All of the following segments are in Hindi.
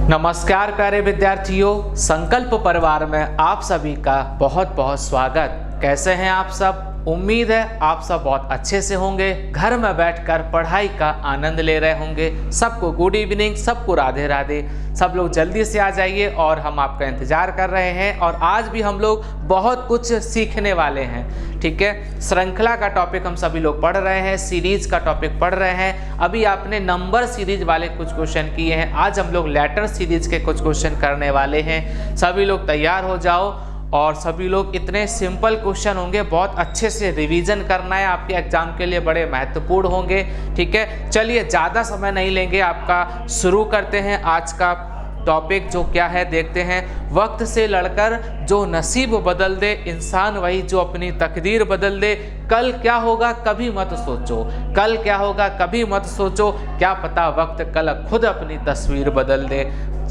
नमस्कार प्यारे विद्यार्थियों, संकल्प परिवार में आप सभी का बहुत बहुत स्वागत। कैसे हैं आप सब? उम्मीद है आप सब बहुत अच्छे से होंगे, घर में बैठकर पढ़ाई का आनंद ले रहे होंगे। सबको गुड इवनिंग, सबको राधे राधे। सब लोग जल्दी से आ जाइए और हम आपका इंतजार कर रहे हैं। और आज भी हम लोग बहुत कुछ सीखने वाले हैं, ठीक है। श्रृंखला का टॉपिक हम सभी लोग पढ़ रहे हैं, सीरीज का टॉपिक पढ़ रहे हैं। अभी आपने नंबर सीरीज वाले कुछ क्वेश्चन किए हैं, आज हम लोग लेटर सीरीज के कुछ क्वेश्चन करने वाले हैं। सभी लोग तैयार हो जाओ और सभी लोग इतने सिंपल क्वेश्चन होंगे, बहुत अच्छे से रिवीजन करना है, आपके एग्जाम के लिए बड़े महत्वपूर्ण होंगे, ठीक है। चलिए ज़्यादा समय नहीं लेंगे, आपका शुरू करते हैं। आज का टॉपिक जो क्या है देखते हैं। वक्त से लड़कर जो नसीब बदल दे इंसान वही जो अपनी तकदीर बदल दे। कल क्या होगा कभी मत सोचो, कल क्या होगा कभी मत सोचो, क्या पता वक्त कल खुद अपनी तस्वीर बदल दे,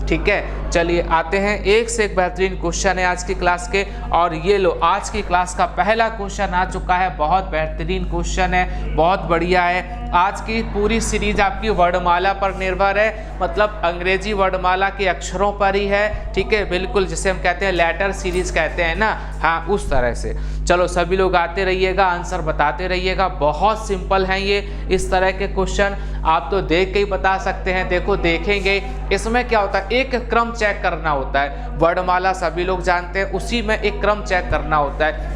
ठीक है। चलिए आते हैं, एक से एक बेहतरीन क्वेश्चन है आज की क्लास के। और ये लो, आज की क्लास का पहला क्वेश्चन आ चुका है, बहुत बेहतरीन क्वेश्चन है, बहुत बढ़िया है। आज की पूरी सीरीज आपकी वर्णमाला पर निर्भर है, मतलब अंग्रेजी वर्णमाला के अक्षरों पर ही है, ठीक है। बिल्कुल जिसे हम कहते हैं लेटर सीरीज कहते हैं ना, हाँ उस तरह से। चलो सभी लोग आते रहिएगा, आंसर बताते रहिएगा। बहुत सिंपल हैं ये, इस तरह के क्वेश्चन आप तो देख के ही बता सकते हैं। देखो देखेंगे, इसमें क्या होता है, एक क्रम चेक करना होता है। वर्णमाला सभी लोग जानते हैं, उसी में एक क्रम चेक करना होता है।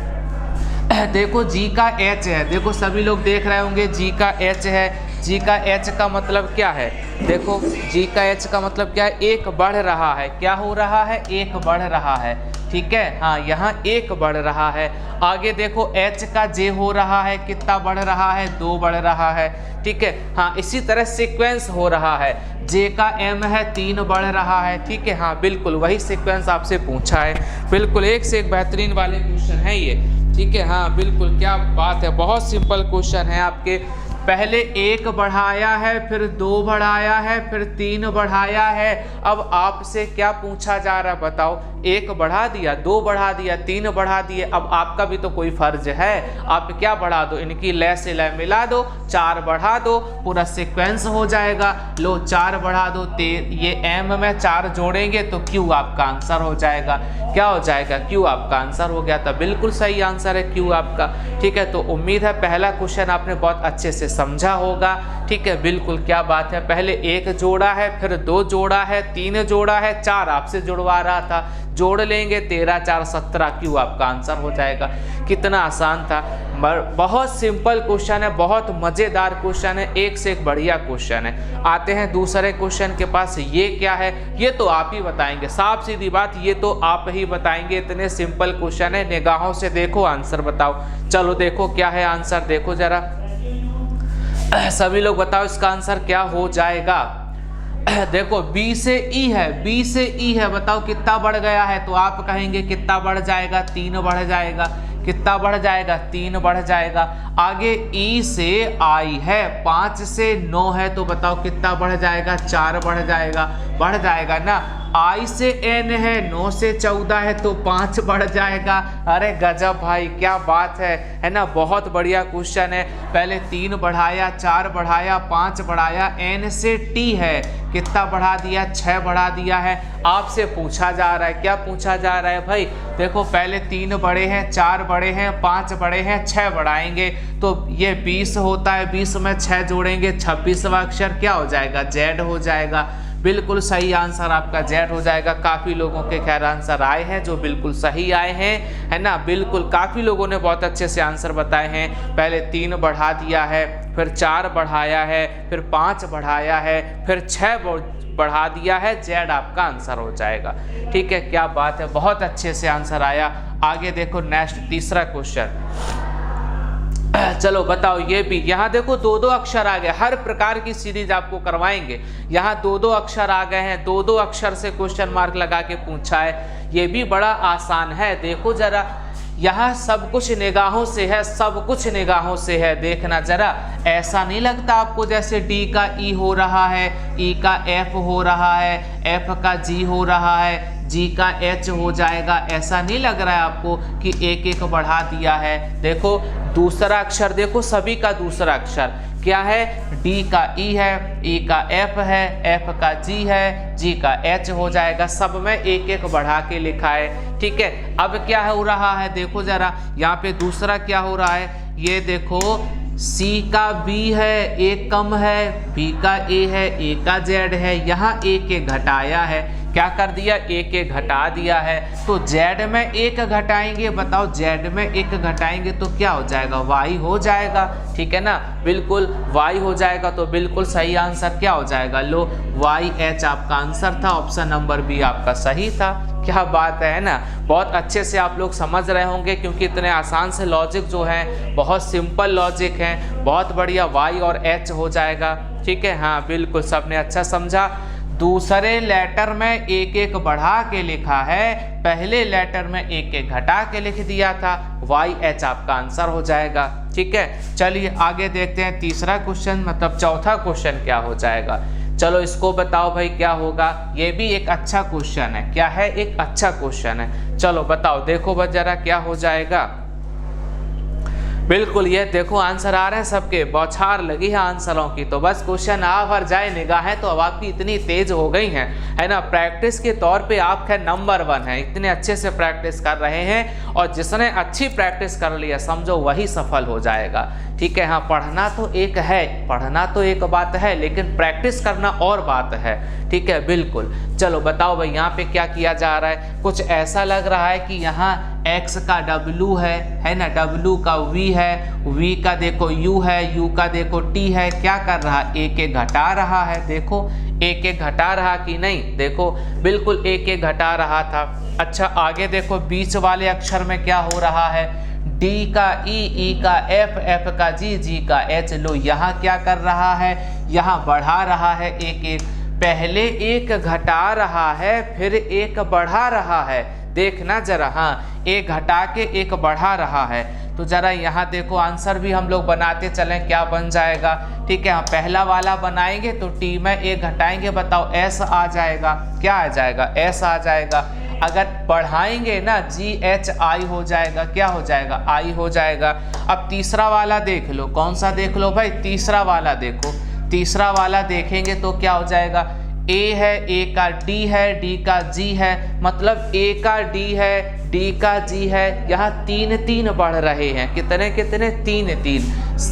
देखो जी का एच है, देखो सभी लोग देख रहे होंगे जी का एच है। जी का एच का मतलब क्या है? देखो जी का एच का मतलब क्या है? एक बढ़ रहा है। क्या हो रहा है? एक बढ़ रहा है, ठीक है। हाँ यहाँ एक बढ़ रहा है। आगे देखो एच का जे हो रहा है, कितना बढ़ रहा है? 2 बढ़ रहा है, ठीक है। हाँ इसी तरह सीक्वेंस हो रहा है। जे का एम है, 3 बढ़ रहा है, ठीक है। हाँ बिल्कुल वही सीक्वेंस आपसे पूछा है। बिल्कुल एक से एक बेहतरीन वाले क्वेश्चन है ये, ठीक है। हाँ बिल्कुल क्या बात है, बहुत सिंपल क्वेश्चन है आपके। पहले 1 बढ़ाया है, फिर 2 बढ़ाया है, फिर 3 बढ़ाया है। अब आपसे क्या पूछा जा रहा है बताओ? 1 बढ़ा दिया, 2 बढ़ा दिया, 3 बढ़ा दिए। अब आपका भी तो कोई फर्ज है, आप क्या बढ़ा दो, इनकी लय से लय मिला दो, 4 बढ़ा दो, पूरा सीक्वेंस हो जाएगा। लो 4 बढ़ा दो, ये एम में 4 जोड़ेंगे तो क्यू आपका आंसर हो जाएगा। क्या हो जाएगा? क्यू आपका आंसर हो गया था। बिल्कुल सही आंसर है क्यू आपका, ठीक है। तो उम्मीद है पहला क्वेश्चन आपने बहुत अच्छे से समझा होगा, ठीक है। बिल्कुल क्या बात है, पहले 1 जोड़ा है, फिर 2 जोड़ा है, 3 जोड़ा है, 4 आपसे जुड़वा रहा था, जोड़ लेंगे 13 4 17, क्यों आपका आंसर हो जाएगा। कितना आसान था, बहुत सिंपल क्वेश्चन है, बहुत मजेदार क्वेश्चन है, एक से एक बढ़िया क्वेश्चन है। आते हैं दूसरे क्वेश्चन के पास। ये क्या है? ये तो आप ही बताएंगे, साफ सीधी बात, ये तो आप ही बताएंगे। इतने सिंपल क्वेश्चन है, निगाहों से देखो आंसर बताओ। चलो देखो क्या है आंसर, देखो जरा सभी लोग बताओ इसका आंसर क्या हो जाएगा। देखो बी से ई है, बी से ई है, बताओ कितना बढ़ गया है? तो आप कहेंगे कितना बढ़ जाएगा? 3 बढ़ जाएगा। कितना बढ़ जाएगा? 3 बढ़ जाएगा। आगे ई से आई है, 5 से 9 है, तो बताओ कितना बढ़ जाएगा? 4 बढ़ जाएगा। बढ़ जाएगा ना। आई से एन है, 9 से 14 है, तो 5 बढ़ जाएगा। अरे गजब भाई, क्या बात है ना। बहुत बढ़िया क्वेश्चन है। पहले 3 बढ़ाया, 4 बढ़ाया, 5 बढ़ाया, एन से टी है, कितना बढ़ा दिया? 6 बढ़ा दिया है। आपसे पूछा जा रहा है, क्या पूछा जा रहा है भाई? देखो पहले 3 बड़े हैं, 4 बड़े हैं, 5 बड़े हैं, 6 बढ़ाएंगे तो ये 20 होता है। 20 में 6 जोड़ेंगे, 26वां अक्षर क्या हो जाएगा? जेड हो जाएगा। बिल्कुल सही आंसर आपका जेड हो जाएगा। काफ़ी लोगों के खैर आंसर आए हैं जो बिल्कुल सही आए हैं, है ना। बिल्कुल काफ़ी लोगों ने बहुत अच्छे से आंसर बताए हैं। पहले 3 बढ़ा दिया है, फिर 4 बढ़ाया है, फिर 5 बढ़ाया है, फिर 6 बढ़ा दिया है, जेड आपका आंसर हो जाएगा, ठीक है। क्या बात है, बहुत अच्छे से आंसर आया। आगे देखो नेक्स्ट तीसरा क्वेश्चन। चलो बताओ ये भी, यहाँ देखो 2-2 अक्षर आ गए। हर प्रकार की सीरीज आपको करवाएंगे। यहाँ 2-2 अक्षर आ गए हैं, 2-2 अक्षर से क्वेश्चन मार्क लगा के पूछा है। ये भी बड़ा आसान है। देखो जरा, यहाँ सब कुछ निगाहों से है, सब कुछ निगाहों से है। देखना जरा, ऐसा नहीं लगता आपको जैसे डी का ई हो रहा है, ई का एफ हो रहा है, एफ का जी हो रहा है, जी का एच हो जाएगा। ऐसा नहीं लग रहा है आपको कि एक एक बढ़ा दिया है। देखो दूसरा अक्षर, देखो सभी का दूसरा अक्षर, क्या है, डी का ई है, ई का एफ है, एफ का जी है, जी का एच हो जाएगा। सब में एक एक बढ़ा के लिखा है। ठीक है, अब क्या हो रहा है देखो जरा, यहाँ पे दूसरा क्या हो रहा है, ये देखो सी का बी है, ए कम है, बी का ए है, ए का जेड है, यहाँ एक एक घटाया है, क्या कर दिया, एक एक घटा दिया है। तो जेड में एक घटाएंगे, बताओ जेड में एक घटाएंगे तो क्या हो जाएगा, वाई हो जाएगा। ठीक है ना, बिल्कुल वाई हो जाएगा। तो बिल्कुल सही आंसर क्या हो जाएगा, लो वाई एच आपका आंसर था। ऑप्शन नंबर बी आपका सही था। क्या बात है ना, बहुत अच्छे से आप लोग समझ रहे होंगे क्योंकि इतने आसान से लॉजिक जो है, बहुत सिंपल लॉजिक है, बहुत बढ़िया, वाई और एच हो जाएगा। ठीक है, हाँ बिल्कुल सबने अच्छा समझा। दूसरे लेटर में एक एक बढ़ा के लिखा है, पहले लेटर में एक एक घटा के लिख दिया था, वाई एच आपका आंसर हो जाएगा। ठीक है, चलिए आगे देखते हैं तीसरा क्वेश्चन, मतलब चौथा क्वेश्चन क्या हो जाएगा। चलो इसको बताओ भाई क्या होगा, ये भी एक अच्छा क्वेश्चन है। क्या है, एक अच्छा क्वेश्चन है। चलो बताओ, देखो बस जरा क्या हो जाएगा। बिल्कुल ये देखो आंसर आ रहे हैं सबके, बौछार लगी है आंसरों की। तो बस क्वेश्चन आ भर जाए निगाहें तो अब आपकी इतनी तेज हो गई हैं, है ना। प्रैक्टिस के तौर पे आप खैर नंबर 1 है, इतने अच्छे से प्रैक्टिस कर रहे हैं। और जिसने अच्छी प्रैक्टिस कर लिया समझो वही सफल हो जाएगा। ठीक है, हाँ पढ़ना तो एक है, पढ़ना तो एक बात है, लेकिन प्रैक्टिस करना और बात है। ठीक है, बिल्कुल। चलो बताओ भाई यहाँ पे क्या किया जा रहा है। कुछ ऐसा लग रहा है कि यहाँ x का w है ना, w का v है, v का देखो u है, u का देखो t है। क्या कर रहा, एक एक घटा रहा है। देखो एक एक घटा रहा कि नहीं, देखो बिल्कुल एक एक घटा रहा था। अच्छा आगे देखो बीच वाले अक्षर में क्या हो रहा है, D का E, E का F, F का G, G का H। लो यहाँ क्या कर रहा है, यहाँ बढ़ा रहा है एक एक, पहले एक घटा रहा है फिर एक बढ़ा रहा है। देखना जरा, हाँ एक घटा के एक बढ़ा रहा है। तो जरा यहाँ देखो आंसर भी हम लोग बनाते चलें, क्या बन जाएगा। ठीक है, हाँ पहला वाला बनाएंगे तो टी में एक घटाएंगे, बताओ एस आ जाएगा। क्या आ जाएगा, एस आ जाएगा। अगर बढ़ाएंगे ना जी एच आई हो जाएगा। क्या हो जाएगा, आई हो जाएगा। अब तीसरा वाला देख लो, कौन सा देख लो भाई, तीसरा वाला देखो। तीसरा वाला देखेंगे तो क्या हो जाएगा, ए है, ए का डी है, डी का जी है, मतलब ए का डी है, डी का जी है। यहाँ 3 3 बढ़ रहे हैं, कितने कितने, 3 3।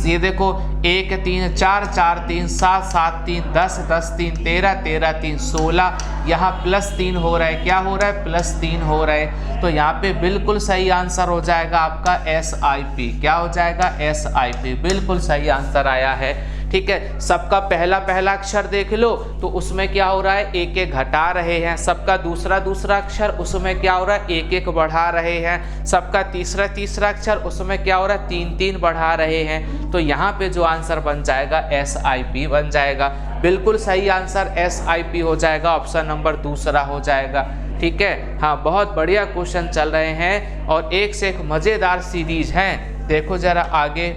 ये देखो 1 3 4 4 3 7 7 3 10 10 3 13 13 3 16। यहाँ +3 हो रहा है। क्या हो रहा है, +3 हो रहा है। तो यहाँ पे बिल्कुल सही आंसर हो जाएगा आपका SIP। क्या हो जाएगा, SIP। बिल्कुल सही आंसर आया है। ठीक है, सबका पहला पहला अक्षर देख लो तो उसमें क्या हो रहा है, एक एक घटा रहे हैं। सबका दूसरा दूसरा अक्षर उसमें क्या हो रहा है, एक एक बढ़ा रहे हैं। सबका तीसरा तीसरा अक्षर उसमें क्या हो रहा है, 3 3 बढ़ा रहे हैं। तो यहाँ पे जो आंसर बन जाएगा SIP बन जाएगा। बिल्कुल सही आंसर SIP हो जाएगा, ऑप्शन नंबर दूसरा हो जाएगा। ठीक है, हाँ बहुत बढ़िया क्वेश्चन चल रहे हैं और एक से एक मज़ेदार सीरीज हैं। देखो जरा आगे,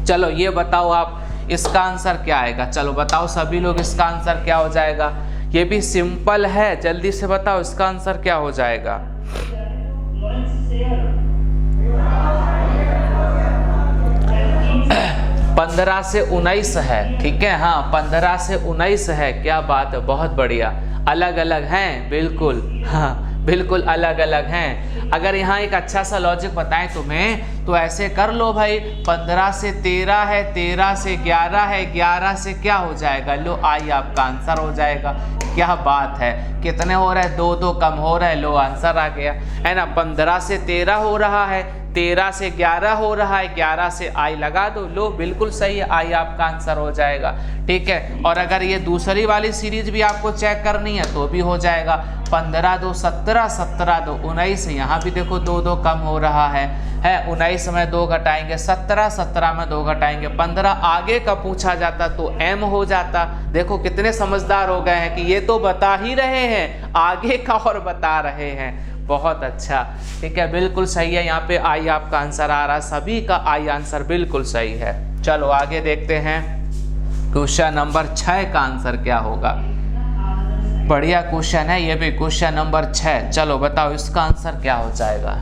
चलो ये बताओ आप इसका आंसर क्या आएगा। चलो बताओ सभी लोग इसका आंसर क्या हो जाएगा। ये भी सिंपल है, जल्दी से बताओ इसका आंसर क्या हो जाएगा। 15 से 19 है। ठीक है, हाँ 15 से 19 है। क्या बात है, बहुत बढ़िया। अलग अलग हैं, बिल्कुल, हाँ बिल्कुल अलग अलग हैं। अगर यहाँ एक अच्छा सा लॉजिक बताएं तुम्हें तो ऐसे कर लो भाई, 15 से 13 है, 13 से 11 है, 11 से क्या हो जाएगा, लो आई आपका आंसर हो जाएगा। क्या बात है, कितने हो रहा है, 2 2 कम हो रहा है, लो आंसर आ गया, है ना। 15 से 13 हो रहा है, 13 से 11 हो रहा है, 11 से आई लगा दो, लो बिल्कुल सही है, आई आपका आंसर हो जाएगा। ठीक है, और अगर ये दूसरी वाली सीरीज भी आपको चेक करनी है तो भी हो जाएगा। 15 2 17, 17 2 19, यहाँ भी देखो 2 2 कम हो रहा है 19 में 2 घटाएंगे 17, 17 में 2 घटाएंगे 15। आगे का पूछा जाता तो m हो जाता। देखो कितने समझदार हो गए हैं कि ये तो बता ही रहे हैं, आगे का और बता रहे हैं। बहुत अच्छा, ठीक है, बिल्कुल सही है। यहाँ पे आई आपका आंसर आ रहा है, सभी का आई आंसर बिल्कुल सही है। चलो आगे देखते हैं, क्वेश्चन नंबर 6 का आंसर क्या होगा। बढ़िया क्वेश्चन है ये भी, क्वेश्चन नंबर 6। चलो बताओ इसका आंसर क्या हो जाएगा।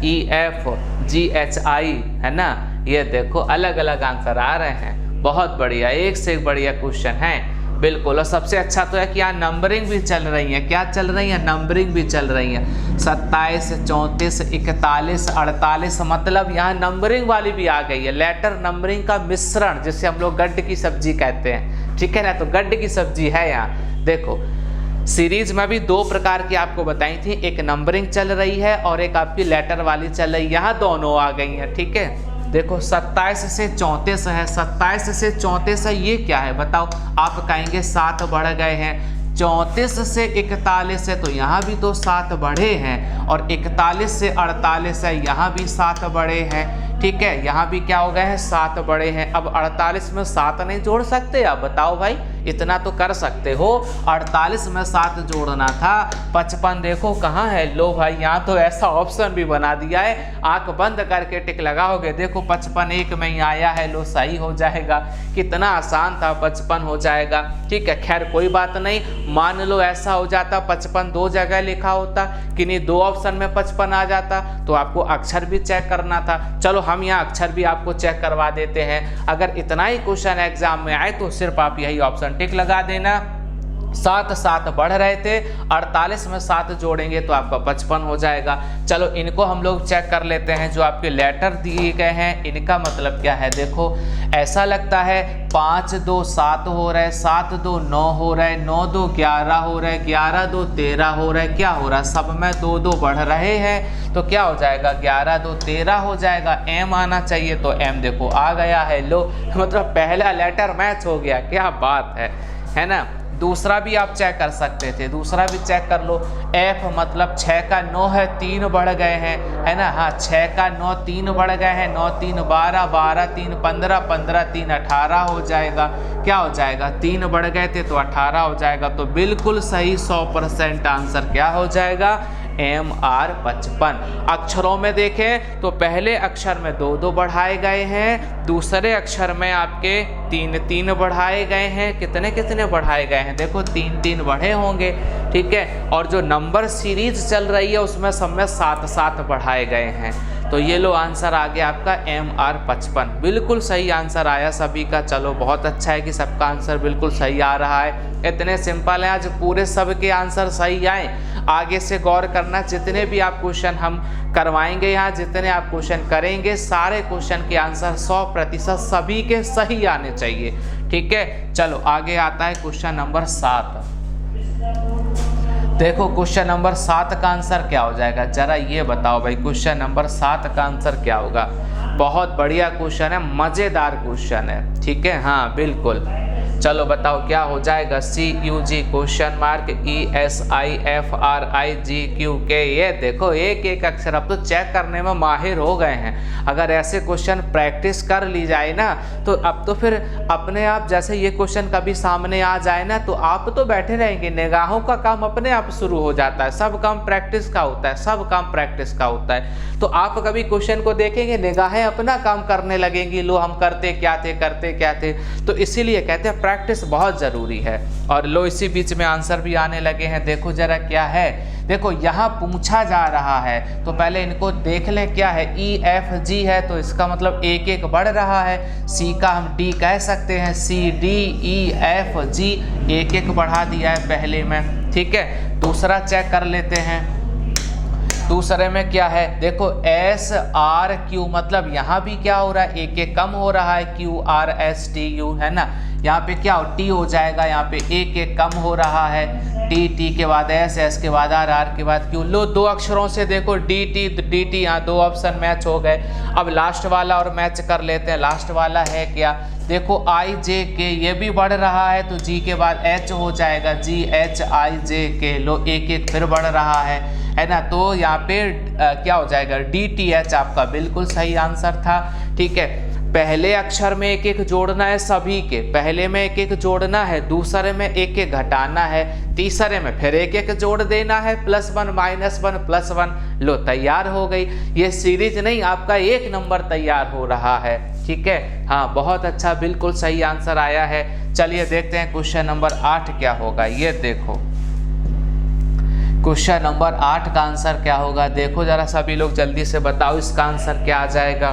EFGHI है ना, ये देखो अलग अलग आंसर आ रहे हैं। बहुत बढ़िया, एक से एक बढ़िया क्वेश्चन है। बिल्कुल, और सबसे अच्छा तो है कि यहाँ नंबरिंग भी चल रही है। क्या चल रही है? नंबरिंग भी चल रही है। 27, 34, 41, 48, मतलब यहाँ नंबरिंग वाली भी आ गई है। लेटर नंबरिंग का मिश्रण, जिसे हम लोग गड्ढ की सब्जी कहते हैं, ठीक है ना। तो गड्ढ की सब्जी है यहाँ। देखो सीरीज में भी 2 प्रकार की आपको बताई थी, एक नंबरिंग चल रही है और एक आपकी लेटर वाली चल रही है। यहाँ दोनों आ गई हैं, ठीक है। देखो 27 से 34 है, 27 से 34 है, ये क्या है बताओ? आप कहेंगे 7 बढ़ गए हैं। 34 से 41 है तो यहाँ भी तो 7 बढ़े हैं, और 41 से 48 है, यहाँ भी 7 बढ़े हैं, ठीक है। यहाँ भी क्या हो गए हैं? 7 बढ़े हैं। अब 48 में 7 नहीं जोड़ सकते? आप बताओ भाई, इतना तो कर सकते हो। 48 में 7 जोड़ना था। 55 देखो कहाँ है? लो भाई, यहाँ तो ऐसा ऑप्शन भी बना दिया है, आंख बंद करके टिक लगाओगे, देखो 55 एक में ही आया है। लो सही हो जाएगा। कितना आसान था, 55 हो जाएगा, ठीक है। खैर कोई बात नहीं, मान लो ऐसा हो जाता 55 2 जगह लिखा होता, किन्हीं 2 ऑप्शन में 55 आ जाता, तो आपको अक्षर भी चेक करना था। चलो हम यहाँ अक्षर भी आपको चेक करवा देते हैं। अगर इतना ही क्वेश्चन एग्जाम में आए तो सिर्फ आप यही ऑप्शन टिक लगा देना। 7 बढ़ रहे थे, 48 में 7 जोड़ेंगे तो आपका 55 हो जाएगा। चलो इनको हम लोग चेक कर लेते हैं। जो आपके लेटर दिए गए हैं इनका मतलब क्या है? देखो ऐसा लगता है 5 2 7 हो रहा है, 7 2 9 हो रहा है, 9 2 11 हो रहा है, 11 2 13 हो रहा है। क्या हो रहा है? सब में 2 2 बढ़ रहे हैं, तो क्या हो जाएगा? 11 2 13 हो जाएगा। एम आना चाहिए तो एम देखो आ गया है। लो मतलब पहला लेटर मैच हो गया। क्या बात है ना। दूसरा भी आप चेक कर सकते थे, दूसरा भी चेक कर लो। एफ मतलब 6 का 9 है, 3 बढ़ गए हैं, है ना। हाँ 6 का 9 3 बढ़ गए हैं, 9 3 12, 12 3 15, 15 3 18 हो जाएगा। क्या हो जाएगा? 3 बढ़ गए थे तो 18 हो जाएगा। तो बिल्कुल सही 100% आंसर क्या हो जाएगा? MR 55। अक्षरों में देखें तो पहले अक्षर में 2 2 बढ़ाए गए हैं, दूसरे अक्षर में आपके 3 3 बढ़ाए गए हैं। कितने कितने बढ़ाए गए हैं? देखो 3 3 बढ़े होंगे, ठीक है। और जो नंबर सीरीज चल रही है उसमें सब में 7 7 बढ़ाए गए हैं। तो ये लो आंसर आ गया आपका MR 55। बिल्कुल सही आंसर आया सभी का। चलो बहुत अच्छा है कि सबका आंसर बिल्कुल सही आ रहा है। इतने सिंपल है, आज पूरे सबके आंसर सही आए। आगे से गौर करना, जितने भी आप क्वेश्चन हम करवाएंगे यहाँ, जितने आप क्वेश्चन करेंगे, सारे क्वेश्चन के आंसर 100% सभी के सही आने चाहिए, ठीक है। चलो आगे आता है क्वेश्चन नंबर 7। देखो क्वेश्चन नंबर 7 का आंसर क्या हो जाएगा? जरा ये बताओ भाई, क्वेश्चन नंबर 7 का आंसर क्या होगा? बहुत बढ़िया क्वेश्चन है, मजेदार क्वेश्चन है, ठीक है। हाँ बिल्कुल, चलो बताओ क्या हो जाएगा? CUG question mark ESIFRIGQK। ये देखो एक एक अक्षर अब तो चेक करने में माहिर हो गए हैं। अगर ऐसे क्वेश्चन प्रैक्टिस कर ली जाए ना तो अब तो फिर अपने आप, जैसे ये क्वेश्चन कभी सामने आ जाए ना तो आप तो बैठे रहेंगे, निगाहों का काम अपने आप शुरू हो जाता है। सब काम प्रैक्टिस का होता है, सब काम प्रैक्टिस का होता है। तो आप कभी क्वेश्चन को देखेंगे, निगाहें अपना काम करने लगेंगी, लो हम करते क्या थे। तो इसीलिए कहते हैं प्रैक्टिस बहुत ज़रूरी है। और लो इसी बीच में आंसर भी आने लगे हैं। देखो जरा क्या है, देखो यहाँ पूछा जा रहा है तो पहले इनको देख लें क्या है। EFG है तो इसका मतलब एक एक बढ़ रहा है। C का हम D कह सकते हैं, CDEFG एक एक बढ़ा दिया है पहले में, ठीक है। दूसरा चेक कर लेते हैं। दूसरे में क्या है? देखो SRQ मतलब यहाँ भी क्या हो रहा है? एक एक कम हो रहा है, QRSTU है ना। यहाँ पे क्या हो? T हो जाएगा, यहाँ पे एक एक कम हो रहा है। T के बाद S के बाद R के बाद Q। लो 2 अक्षरों से देखो DT यहाँ 2 ऑप्शन मैच हो गए। अब लास्ट वाला और मैच कर लेते हैं। लास्ट वाला है क्या? देखो IJK ये भी बढ़ रहा है तो G के बाद H हो जाएगा, GHIJK। लो एक एक फिर बढ़ रहा है ना। तो यहाँ पे क्या हो जाएगा? DTH आपका बिल्कुल सही आंसर था, ठीक है। पहले अक्षर में एक एक जोड़ना है सभी के, पहले में एक एक जोड़ना है, दूसरे में एक एक घटाना है, तीसरे में फिर एक एक जोड़ देना है, +1 -1 +1। लो तैयार हो गई। ये सीरीज नहीं, आपका 1 नंबर तैयार हो रहा है, ठीक है। हाँ बहुत अच्छा, बिल्कुल सही आंसर आया है। चलिए देखते हैं क्वेश्चन नंबर 8 क्या होगा। ये देखो क्वेश्चन नंबर 8 का आंसर क्या होगा? देखो जरा सभी लोग जल्दी से बताओ इसका आंसर क्या आ जाएगा।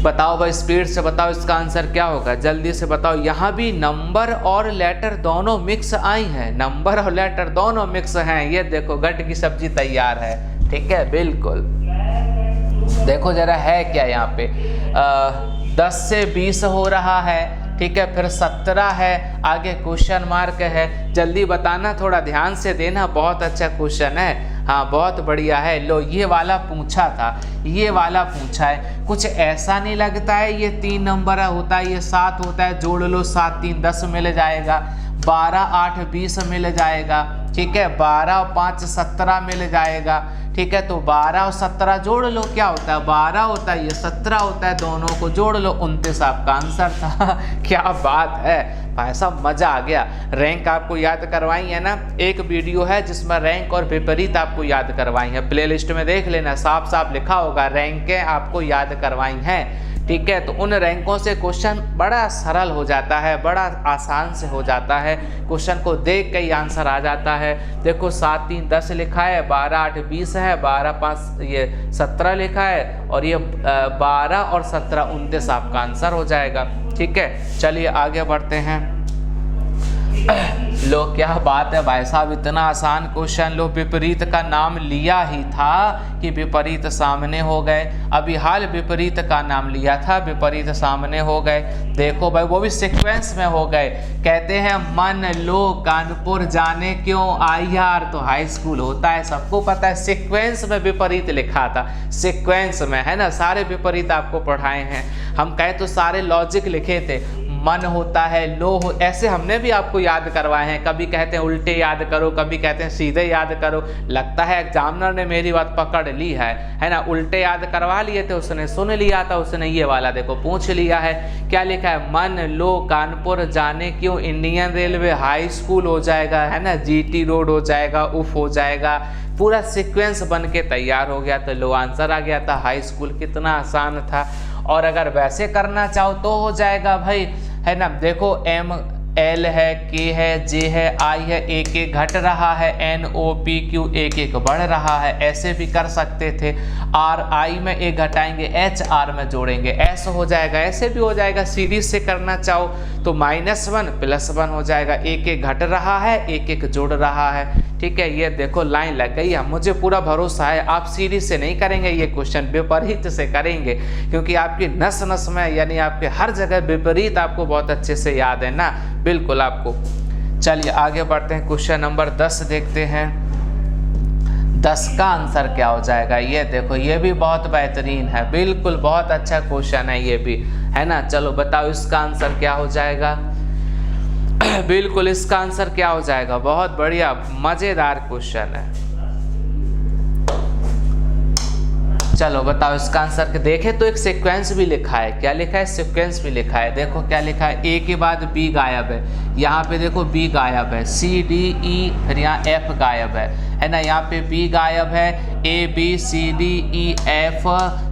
बताओ भाई, स्पीड से बताओ इसका आंसर क्या होगा, जल्दी से बताओ। यहाँ भी नंबर और लेटर दोनों मिक्स आई हैं, नंबर और लेटर दोनों मिक्स हैं। ये देखो गट की सब्जी तैयार है, ठीक है, बिल्कुल। देखो जरा है क्या यहाँ पे, 10 से 20 हो रहा है, ठीक है, फिर 17 है, आगे क्वेश्चन मार्क है। जल्दी बताना, थोड़ा ध्यान से देना, बहुत अच्छा क्वेश्चन है। हाँ बहुत बढ़िया है। लो ये वाला पूछा था, ये वाला पूछा है, कुछ ऐसा नहीं लगता है ये 3 नंबर होता है, ये 7 होता है, जोड़ लो 7 3 10 मिल जाएगा, 12 8 20 मिल जाएगा, ठीक है, 12 और 5 17 मिल जाएगा, ठीक है। तो 12 और 17 जोड़ लो, क्या होता है, 12 होता है, ये 17 होता है, दोनों को जोड़ लो, 29 आपका आंसर था। क्या बात है भाई साहब, मजा आ गया। रैंक आपको याद करवाई है ना, एक वीडियो है जिसमें रैंक और विपरीत आपको याद करवाई है, प्लेलिस्ट में देख लेना, साफ साफ लिखा होगा, रैंकें आपको याद करवाई हैं, ठीक है। तो उन रैंकों से क्वेश्चन बड़ा सरल हो जाता है, बड़ा आसान से हो जाता है, क्वेश्चन को देख के ही आंसर आ जाता है। देखो 7 3 10 लिखा है, 12 8 20 है, 12 5 ये 17 लिखा है, और ये 12 और 17 29 आपका आंसर हो जाएगा, ठीक है। चलिए आगे बढ़ते हैं। लो क्या बात है भाई साहब, इतना आसान क्वेश्चन। लो विपरीत का नाम लिया ही था कि विपरीत सामने हो गए, अभी हाल विपरीत का नाम लिया था, विपरीत सामने हो गए। देखो भाई वो भी सीक्वेंस में हो गए। कहते हैं मन लो कानपुर जाने क्यों आई यार, तो हाई स्कूल होता है, सबको पता है। सीक्वेंस में विपरीत लिखा था, सीक्वेंस में, है ना, सारे विपरीत आपको पढ़ाए हैं। हम कहे तो सारे लॉजिक लिखे थे, मन होता है, लो हो, ऐसे हमने भी आपको याद करवाए हैं। कभी कहते हैं उल्टे याद करो, कभी कहते हैं सीधे याद करो। लगता है एग्जामिनर ने मेरी बात पकड़ ली है ना। उल्टे याद करवा लिए थे, उसने सुन लिया था, उसने ये वाला देखो पूछ लिया है। क्या लिखा है, मन लो कानपुर जाने क्यों, इंडियन रेलवे हाई स्कूल हो जाएगा, है ना, जीटी रोड हो जाएगा, उफ हो जाएगा, पूरा सीक्वेंस बन के तैयार हो गया। तो लो आंसर आ गया था हाई स्कूल, कितना आसान था। और अगर वैसे करना चाहो तो हो जाएगा भाई, है ना। देखो M L है, K है, J है, I है, एक एक घट रहा है, N O P Q एक एक बढ़ रहा है, ऐसे भी कर सकते थे। R I में एक घटाएंगे, H R में जोड़ेंगे, ऐसे हो जाएगा, ऐसे भी हो जाएगा। सीरीज से करना चाहो तो -1 +1 हो जाएगा, एक एक घट रहा है, एक एक जोड़ रहा है, ठीक है। ये देखो लाइन लग गई है, मुझे पूरा भरोसा है आप सीरीज से नहीं करेंगे, ये क्वेश्चन विपरीत से करेंगे, क्योंकि आपकी नस नस में, यानी आपके हर जगह विपरीत आपको बहुत अच्छे से याद है ना, बिल्कुल आपको। चलिए आगे बढ़ते हैं, क्वेश्चन नंबर 10 देखते हैं। 10 का आंसर क्या हो जाएगा, ये देखो, ये भी बहुत बेहतरीन है, बिल्कुल बहुत अच्छा क्वेश्चन है ये भी, है ना। चलो बताओ इसका आंसर क्या हो जाएगा। बिल्कुल इसका आंसर क्या हो जाएगा, बहुत बढ़िया मजेदार क्वेश्चन है। चलो बताओ इसका आंसर। देखे तो एक सीक्वेंस भी लिखा है, क्या लिखा है, सीक्वेंस भी लिखा है। देखो क्या लिखा है, ए के बाद बी गायब है, यहाँ पे देखो बी गायब है, सी डी ई, फिर यहाँ एफ गायब है ना, यहाँ पे बी गायब है, A B C D E F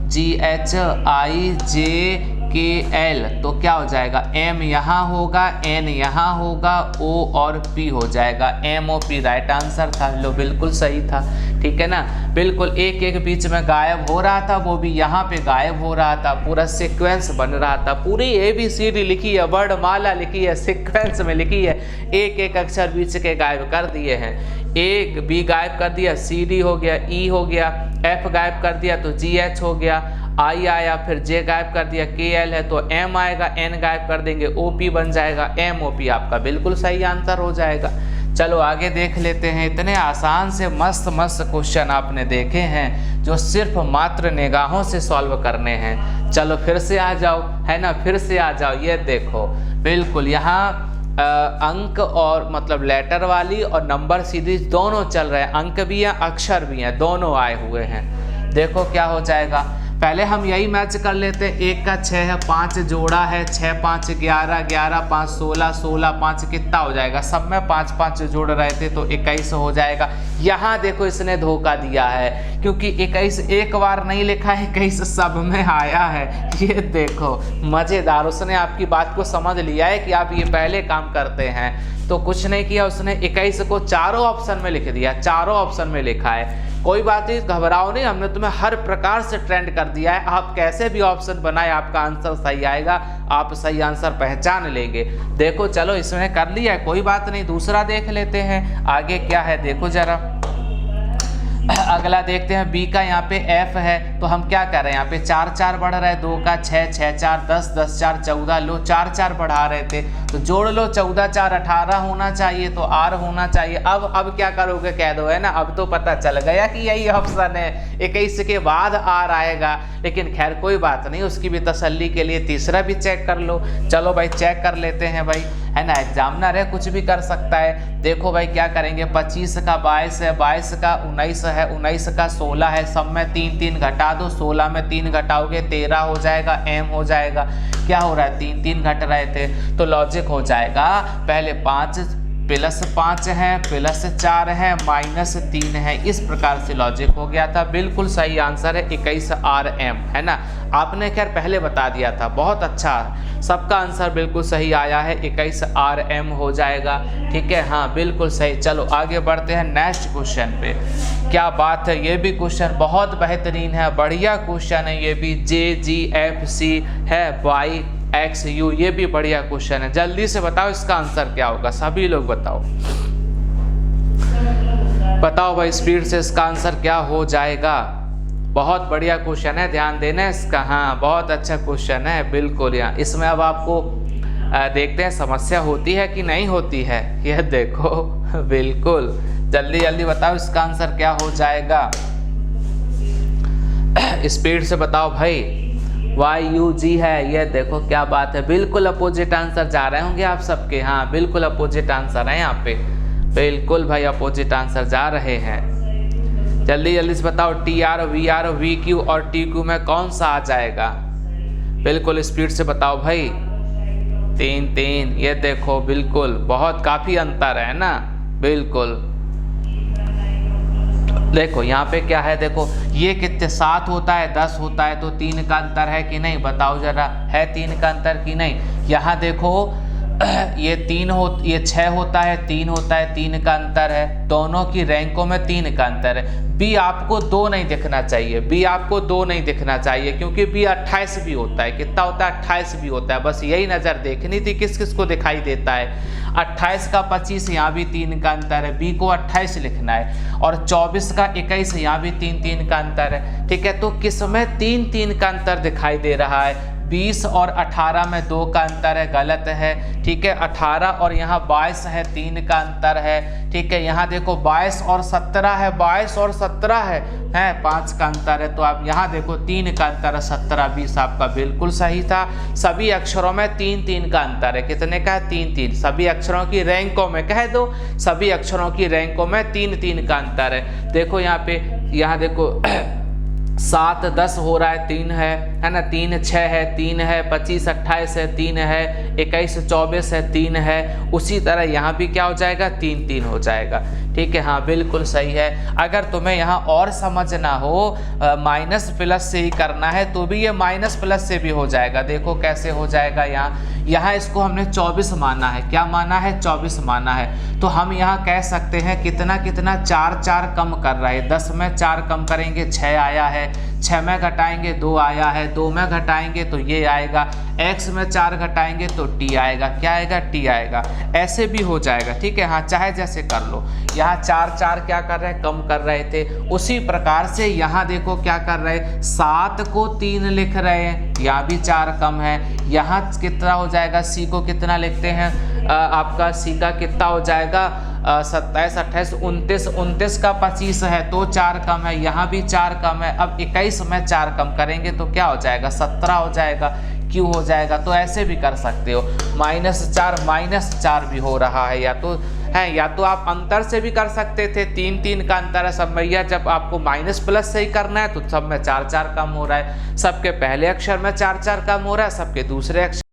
G H I J K L, तो क्या हो जाएगा, एम यहाँ होगा, एन यहाँ होगा, ओ और पी हो जाएगा, M O P right answer था। लो बिल्कुल सही था, ठीक है ना। बिल्कुल एक एक बीच में गायब हो रहा था, वो भी यहाँ पे गायब हो रहा था, पूरा सीक्वेंस बन रहा था, पूरी ABCD लिखी है, वर्णमाला लिखी है, सीक्वेंस में लिखी है, एक एक अक्षर बीच के गायब कर दिए हैं। एक बी गायब कर दिया, सी डी हो गया, ई हो गया, एफ गायब कर दिया तो जी एच हो गया, आई आया, फिर जे गायब कर दिया, के एल है तो एम आएगा, एन गायब कर देंगे, ओ पी बन जाएगा, एम ओ पी आपका बिल्कुल सही आंसर हो जाएगा। चलो आगे देख लेते हैं। इतने आसान से मस्त मस्त क्वेश्चन आपने देखे हैं जो सिर्फ मात्र निगाहों से सॉल्व करने हैं। चलो फिर से आ जाओ, है ना, फिर से आ जाओ। ये देखो बिल्कुल यहाँ अंक और मतलब लेटर वाली और नंबर सीरीज दोनों चल रहे हैं, अंक भी हैं अक्षर भी हैं, दोनों आए हुए हैं। देखो क्या हो जाएगा, पहले हम यही मैच कर लेते हैं। 1 का 6 है, 5 जोड़ा है, 6 5 11, 11 5 16, 16 5 कितना हो जाएगा, सब में 5 5 जोड़ रहे थे तो 21 हो जाएगा। यहाँ देखो इसने धोखा दिया है, क्योंकि 21 एक बार नहीं लिखा है, 21 सब में आया है। ये देखो मज़ेदार, उसने आपकी बात को समझ लिया है कि आप ये पहले काम करते हैं, तो कुछ नहीं किया उसने, 21 को चारों ऑप्शन में लिख दिया, चारों ऑप्शन में लिखा है। कोई बात नहीं, घबराओ नहीं, हमने तुम्हें हर प्रकार से ट्रेंड कर दिया है। आप कैसे भी ऑप्शन बनाए आपका आंसर सही आएगा, आप सही आंसर पहचान लेंगे। देखो चलो इसमें कर लिया है, कोई बात नहीं, दूसरा देख लेते हैं आगे क्या है। देखो जरा अगला देखते हैं, बी का यहाँ पे एफ है, तो हम क्या कर रहे हैं, यहाँ पे 4 4 बढ़ रहा है, 2 का 6 6 4 10 10 4 14, लो 4 4 बढ़ा रहे थे तो जोड़ लो, 14 4 18 होना चाहिए, तो आर होना चाहिए। अब क्या करोगे, कह दो, है ना, अब तो पता चल गया कि यही ऑप्शन है, 21 के बाद आर आएगा। लेकिन खैर कोई बात नहीं, उसकी भी तसल्ली के लिए तीसरा भी चेक कर लो। चलो भाई चेक कर लेते हैं भाई, है ना, एग्जामिनर है, कुछ भी कर सकता है। देखो भाई क्या करेंगे, 25 का 22 है, 22 का 19 है, 19 का 16 है, सब में 3 3 घटा दो, 16 में 3 घटाओगे 13 हो जाएगा, एम हो जाएगा। क्या हो रहा है, 3 3 घट रहे थे, तो लॉजिक हो जाएगा, पहले 5 प्लस 5 है, प्लस 4 है, माइनस 3 है, इस प्रकार से लॉजिक हो गया था। बिल्कुल सही आंसर है 21 RM, है ना। आपने खैर पहले बता दिया था, बहुत अच्छा, सबका आंसर बिल्कुल सही आया है, 21 RM हो जाएगा। ठीक है, हाँ बिल्कुल सही। चलो आगे बढ़ते हैं नेक्स्ट क्वेश्चन पे। क्या बात है, ये भी क्वेश्चन बहुत बेहतरीन है, बढ़िया क्वेश्चन है, ये भी JGFC है, YXU, ये भी बढ़िया क्वेश्चन है। जल्दी से बताओ इसका आंसर क्या होगा, सभी लोग बताओ, बताओ भाई स्पीड से, इसका आंसर क्या हो जाएगा। बहुत बढ़िया क्वेश्चन है, ध्यान देना है इसका, हाँ बहुत अच्छा क्वेश्चन है बिल्कुल। यहाँ इसमें अब आपको देखते हैं समस्या होती है कि नहीं होती है, यह देखो बिल्कुल, जल्दी जल्दी बताओ इसका आंसर क्या हो जाएगा, स्पीड से बताओ भाई। YUG है, ये देखो क्या बात है, बिल्कुल अपोजिट आंसर जा रहे होंगे आप सबके, हाँ बिल्कुल अपोजिट आंसर है यहाँ पे, बिल्कुल भाई अपोजिट आंसर जा रहे हैं। जल्दी जल्दी से बताओ, TR VR VQ और TQ में कौन सा आ जाएगा, बिल्कुल स्पीड से बताओ भाई। 3 3, ये देखो बिल्कुल, बहुत काफी अंतर है ना, बिल्कुल। देखो यहाँ पे क्या है, देखो ये कितने 7 होता है, 10 होता है, तो 3 का अंतर है कि नहीं, बताओ जरा, है 3 का अंतर कि नहीं। यहाँ देखो ये 6 होता है, 3 होता है, 3 का अंतर है, दोनों की रैंकों में 3 का अंतर है। बी आपको 2 नहीं दिखना चाहिए, बी आपको 2 नहीं दिखना चाहिए, क्योंकि बी 28 भी होता है, कितना होता है, 28 भी होता है। बस यही नज़र देखनी थी किस किस को दिखाई देता है। 28 का 25, यहाँ भी 3 का अंतर है, बी को 28 लिखना है, और 24 का 21, यहाँ भी 3 3 का अंतर है। ठीक है, तो किस में 3 3 का अंतर दिखाई दे रहा है, 20 और 18 में 2 का अंतर है, गलत है। ठीक है, 18 और यहाँ 22 है, 3 का अंतर है। ठीक है, यहाँ देखो 22 और 17 है, 22 और 17 है 5 का अंतर है, तो आप यहाँ देखो 3 का अंतर है, 17 20 आपका बिल्कुल सही था। सभी अक्षरों में 3 3 का अंतर है, कितने का, 3 3, सभी अक्षरों की रैंकों में, कह दो सभी अक्षरों की रैंकों में 3 3 का अंतर है। देखो यहाँ पे, यहाँ देखो 7 10 हो रहा है, 3 है ना, 3 6 है, 3 है, 25 28 है, 3 है, 21 24 है, 3 है। उसी तरह यहाँ भी क्या हो जाएगा, 3 3 हो जाएगा। ठीक है, हाँ बिल्कुल सही है। अगर तुम्हें यहाँ और समझना हो, माइनस प्लस से ही करना है, तो भी ये माइनस प्लस से भी हो जाएगा। देखो कैसे हो जाएगा, यहाँ इसको हमने 24 माना है, क्या माना है, 24 माना है, तो हम यहाँ कह सकते हैं कितना कितना, 4 4 कम कर रहा है, 10 में 4 कम करेंगे 6 आया है, 6 में घटाएंगे 2 आया है, 2 में घटाएंगे तो ये आएगा, x में 4 घटाएंगे तो t आएगा, क्या आएगा, t आएगा। ऐसे भी हो जाएगा। ठीक है, हाँ चाहे जैसे कर लो। यहाँ 4 4 क्या कर रहे हैं, कम कर रहे थे, उसी प्रकार से यहाँ देखो क्या कर रहे हैं, 7 को 3 लिख रहे हैं, यहाँ भी 4 कम है। यहाँ कितना हो जाएगा, c को कितना लिखते हैं, आपका c का कितना हो जाएगा, 27 28 29, 29 का 25 है तो 4 कम है, यहाँ भी 4 कम है। अब 21 में 4 कम करेंगे तो क्या हो जाएगा, 17 हो जाएगा, क्यों हो जाएगा। तो ऐसे भी कर सकते हो, -4 भी हो रहा है, या तो आप अंतर से भी कर सकते थे, 3 3 का अंतर है सब में, या जब आपको माइनस प्लस से ही करना है तो सब में 4 4 कम हो रहा है, सबके पहले अक्षर में 4 4 कम हो रहा है, सबके दूसरे अक्षर